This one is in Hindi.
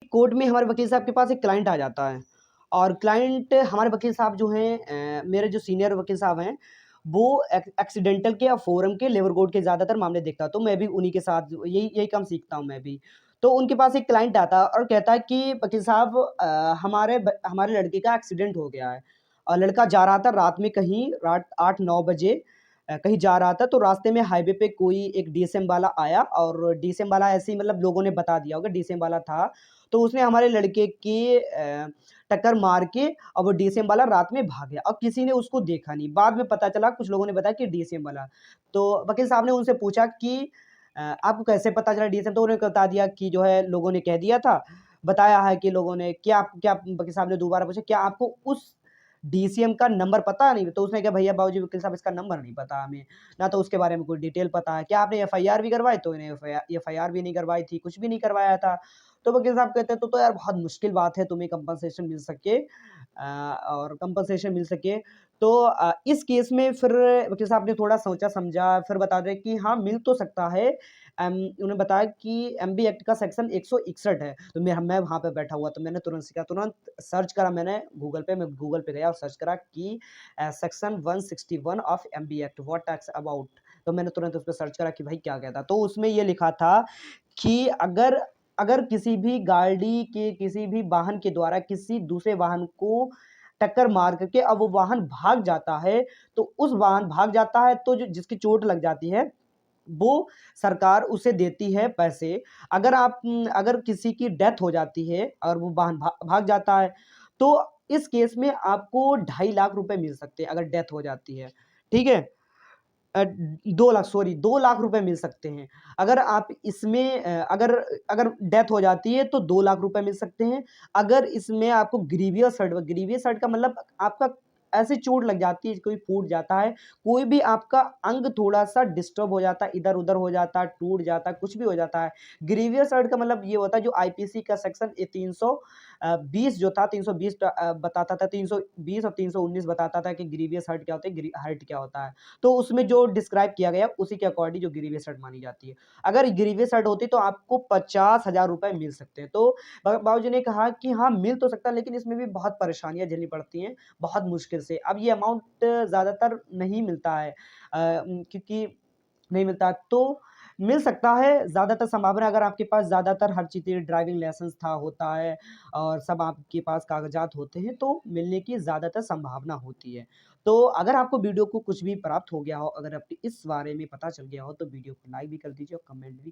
कोर्ट में हमारे वकील साहब के पास एक क्लाइंट आ जाता है और क्लाइंट हमारे वकील साहब जो हैं मेरे जो सीनियर वकील साहब हैं, वो एक्सीडेंटल के या फोरम के, लेबर कोड के ज़्यादातर मामले देखता है, तो मैं भी उन्हीं के साथ यही यही काम सीखता हूँ मैं भी। तो उनके पास एक क्लाइंट आता है और कहता है कि वकील साहब हमारे लड़के का एक्सीडेंट हो गया है और लड़का जा रहा था रात में कहीं रात 8-9 बजे कहीं जा रहा था, तो रास्ते में हाईवे पे कोई एक डीएसएम वाला आया और डीएसएम वाला ऐसे ही मतलब लोगों ने बता दिया होगा डीएसएम वाला था, तो उसने हमारे लड़के की टक्कर मार के और वो डीएसएम वाला रात में भाग गया और किसी ने उसको देखा नहीं। बाद में पता चला कुछ लोगों ने बताया कि डीएसएम वाला। तो वकील साहब ने उनसे पूछा कि आपको कैसे पता चला डीएसएम? तो उन्होंने बता दिया कि जो है लोगों ने कह दिया था, बताया है कि लोगों ने क्या क्या वकील साहब ने दोबारा पूछा, क्या आपको उस डीसीएम का नंबर पता नहीं? तो उसने कहा भैया बाबूजी वकील साहब इसका नंबर नहीं पता हमें, ना तो उसके बारे में कोई डिटेल पता है। क्या आपने एफआईआर भी करवाई? तो इन्हें एफआईआर भी नहीं करवाई थी, कुछ भी नहीं करवाया था। तो वकील साहब कहते हैं तो यार बहुत मुश्किल बात है तुम्हें कंपनसेशन मिल सके और कंपनसेशन मिल सके। तो इस केस में फिर वकील साहब ने थोड़ा सोचा-समझा, फिर बता दें कि हाँ, मिल तो सकता है। उन्होंने बताया कि एमबी एक्ट का सेक्शन 161 है, तो मैं वहाँ पे बैठा हुआ, तो मैंने तुरंत सीखा, तुरंत सर्च करा मैंने गूगल पे, मैं गूगल पे गया और सर्च करा कि section 161 of MB act what talks about. तो मैंने तुरंत उस पे सर्च करा कि भाई क्या कहता, तो उसमें ये लिखा था कि अगर अगर किसी भी गाड़ी के किसी भी वाहन के द्वारा किसी दूसरे वाहन को टक्कर मार करके अब वो वाहन भाग जाता है, तो उस वाहन भाग जाता है तो जो जिसकी चोट लग जाती है, वो सरकार उसे देती है पैसे। अगर किसी की डेथ हो जाती है और वो वाहन भाग जाता है, तो इस केस में आपको 2.5 लाख रुपए मिल सकते हैं अगर डेथ हो जाती है, ठीक है? 2 लाख सॉरी 2 लाख रुपए मिल सकते हैं। अगर आप इसमें अगर अगर डेथ हो जाती है तो 2 लाख रुपए मिल सकते हैं। अगर इसमें आपको ग्रीवियस हर्ट का मतलब आपका ऐसी चोट लग जाती है, कोई फूट जाता है, कोई भी आपका अंग थोड़ा-सा डिस्टर्ब हो जाता है, इधर-उधर हो जाता है, टूट जाता है, कुछ भी हो जाता है। ग्रीवियस हर्ट का मतलब ये होता है जो आईपीसी का सेक्शन 320 जो था 320 बताता था 320 और 319 बताता था कि ग्रीवियस हर्ट क्या होता है, हर्ट क्या होता है। तो उसमें जो डिस्क्राइब किया गया उसी के अकॉर्डिंग जो ग्रीवियस हर्ट मानी जाती है। अगर ग्रीवियस हर्ट होती तो आपको 50,000 रुपए मिल सकते हैं। तो बाबूजी ने कहा कि हाँ, मिल तो सकता है लेकिन इसमें भी बहुत परेशानियाँ झेलनी पड़ती हैं, बहुत मुश्किल से। अब ये अमाउंट ज़्यादातर नहीं मिलता है क्योंकि नहीं मिलता तो मिल सकता है ज़्यादातर संभावना अगर आपके पास ज़्यादातर हर चीज़ ड्राइविंग लाइसेंस होता है और सब आपके पास कागज़ात होते हैं तो मिलने की ज़्यादातर संभावना होती है। तो अगर आपको वीडियो को कुछ भी प्राप्त हो गया हो, अगर आपको इस बारे में पता चल गया हो तो वीडियो को लाइक भी कर दीजिए और कमेंट भी